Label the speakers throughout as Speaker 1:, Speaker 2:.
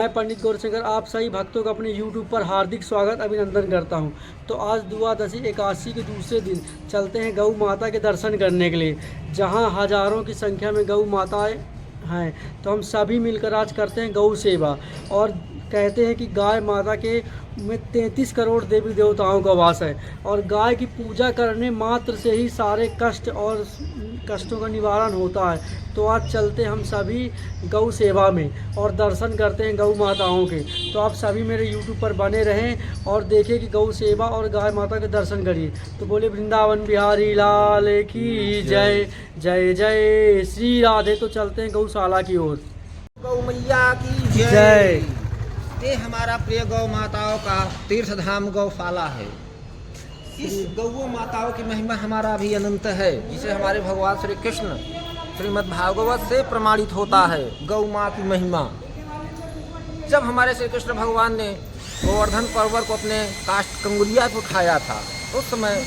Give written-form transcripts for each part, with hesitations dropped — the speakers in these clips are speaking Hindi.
Speaker 1: मैं पंडित गौरशंकर आप सभी भक्तों का अपने YouTube पर हार्दिक स्वागत अभिनंदन करता हूं। तो आज द्वादशी एकादशी के दूसरे दिन चलते हैं गौ माता के दर्शन करने के लिए, जहां हजारों की संख्या में गौ माताएं हैं। तो हम सभी मिलकर आज करते हैं गौ सेवा। और कहते हैं कि गाय माता के में 33 करोड़ देवी देवताओं का वास है, और गाय की पूजा करने मात्र से ही सारे कष्टों का निवारण होता है। तो आज चलते हम सभी गौ सेवा में और दर्शन करते हैं गौ माताओं के। तो आप सभी मेरे YouTube पर बने रहें और देखें कि गौ सेवा और गाय माता के दर्शन करिए। तो बोले वृंदावन बिहारी लाल की जय। जय जय श्री राधे। तो चलते हैं गौशाला की ओर।
Speaker 2: गौ मैया की
Speaker 1: जय।
Speaker 2: ये हमारा प्रिय गौ माताओं का तीर्थ धाम गौशाला है। इस गौ माताओं की महिमा हमारा भी अनंत है, जिसे हमारे भगवान श्री कृष्ण श्रीमद् भागवत से प्रमाणित होता है। गौ माँ की महिमा, जब हमारे श्री कृष्ण भगवान ने गोवर्धन पर्वत को अपने काष्ठ कंगुलिया पर उठाया था, उस समय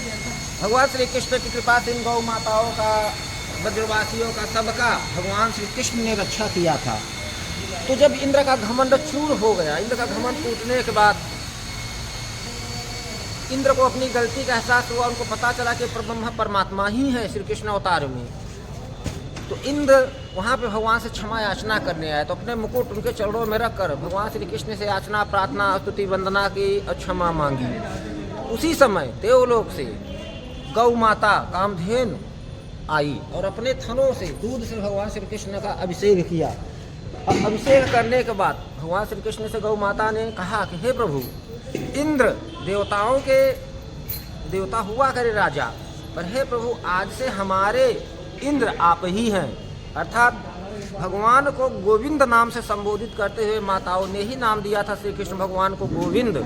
Speaker 2: भगवान श्री कृष्ण की कृपा से इन गौ माताओं का, ब्रजवासियों का, सबका भगवान श्री कृष्ण ने रक्षा किया था। तो जब इंद्र का घमंड चूर हो गया, इंद्र का घमंड टूटने के बाद इंद्र को अपनी गलती का एहसास हुआ। उनको पता चला कि ब्रह्मा परमात्मा ही है श्री कृष्ण अवतार में। तो इंद्र वहाँ पे भगवान से क्षमा याचना करने आए। तो अपने मुकुट उनके चरणों में रखकर भगवान श्री कृष्ण से याचना, प्रार्थना, स्तुति, वंदना की और क्षमा मांगी। उसी समय देवलोक से गौ माता कामधेनु आई और अपने थनों से दूध से भगवान श्री कृष्ण का अभिषेक किया। अब अभिषेक करने के बाद भगवान श्री कृष्ण से गौ माता ने कहा कि हे प्रभु, इंद्र देवताओं के देवता हुआ करे राजा, पर हे प्रभु आज से हमारे इंद्र आप ही हैं। अर्थात भगवान को गोविंद नाम से संबोधित करते हुए माताओं ने ही नाम दिया था श्री कृष्ण भगवान को गोविंद।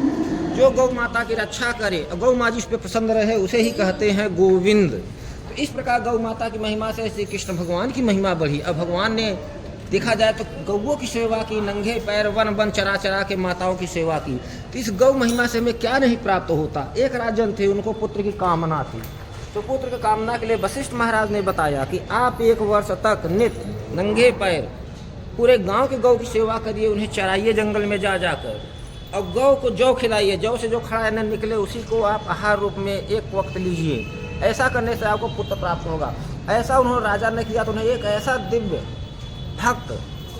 Speaker 2: जो गौ माता की रक्षा करे और गौ माँ जिस पे प्रसन्न रहे उसे ही कहते हैं गोविंद। तो इस प्रकार गौ माता की महिमा से श्री कृष्ण भगवान की महिमा बढ़ी। अब भगवान ने देखा जाए तो गौओं की सेवा की, नंगे पैर वन वन चरा चरा के माताओं की सेवा की। तो इस गौ महिमा से हमें क्या नहीं प्राप्त होता। एक राजन थे, उनको पुत्र की कामना थी। तो पुत्र की कामना के लिए वशिष्ठ महाराज ने बताया कि आप 1 वर्ष तक नित्य नंगे पैर पूरे गांव के गौ की सेवा करिए, उन्हें चराइए जंगल में जा जाकर, और गौ को जौ खिलाइए। जौ से जो खड़ा न निकले उसी को आप आहार रूप में एक वक्त लीजिए। ऐसा करने से आपको पुत्र प्राप्त होगा। ऐसा उन्होंने राजा ने किया तो उन्हें एक ऐसा दिव्य भक्त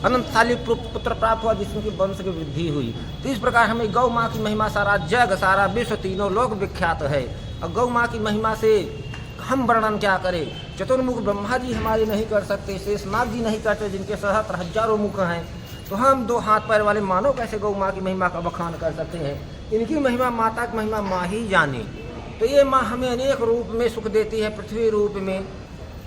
Speaker 2: अनंतशाली पुत्र प्राप्त हुआ जिसकी वंश की वृद्धि हुई। तो इस प्रकार हमें गौ माँ की महिमा सारा जग, सारा विश्व, तीनों लोक विख्यात है। और गौ माँ की महिमा से हम वर्णन क्या करें। चतुर्मुख ब्रह्मा जी हमारे नहीं कर सकते, शेषनाग जी नहीं करते, जिनके सहस्त्र हजारों मुख हैं। तो हम 2 हाथ पैर वाले मानव कैसे गौ माँ की महिमा का बखान कर सकते हैं। इनकी महिमा, माता की महिमा माँ ही जाने। तो ये माँ हमें अनेक रूप में सुख देती है। पृथ्वी रूप में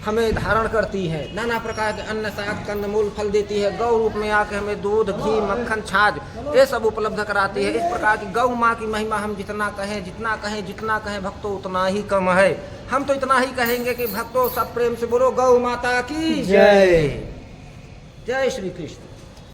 Speaker 2: हमें धारण करती है, नाना प्रकार के अन्न, शाक, कंदमूल, फल देती है। गौ रूप में आके हमें दूध, घी, मक्खन, छाछ ये सब उपलब्ध कराती है। इस प्रकार की गौ माँ की महिमा हम जितना कहें भक्तों उतना ही कम है। हम तो इतना ही कहेंगे कि भक्तों सब प्रेम से बोलो गौ माता की जय। जय श्री कृष्ण।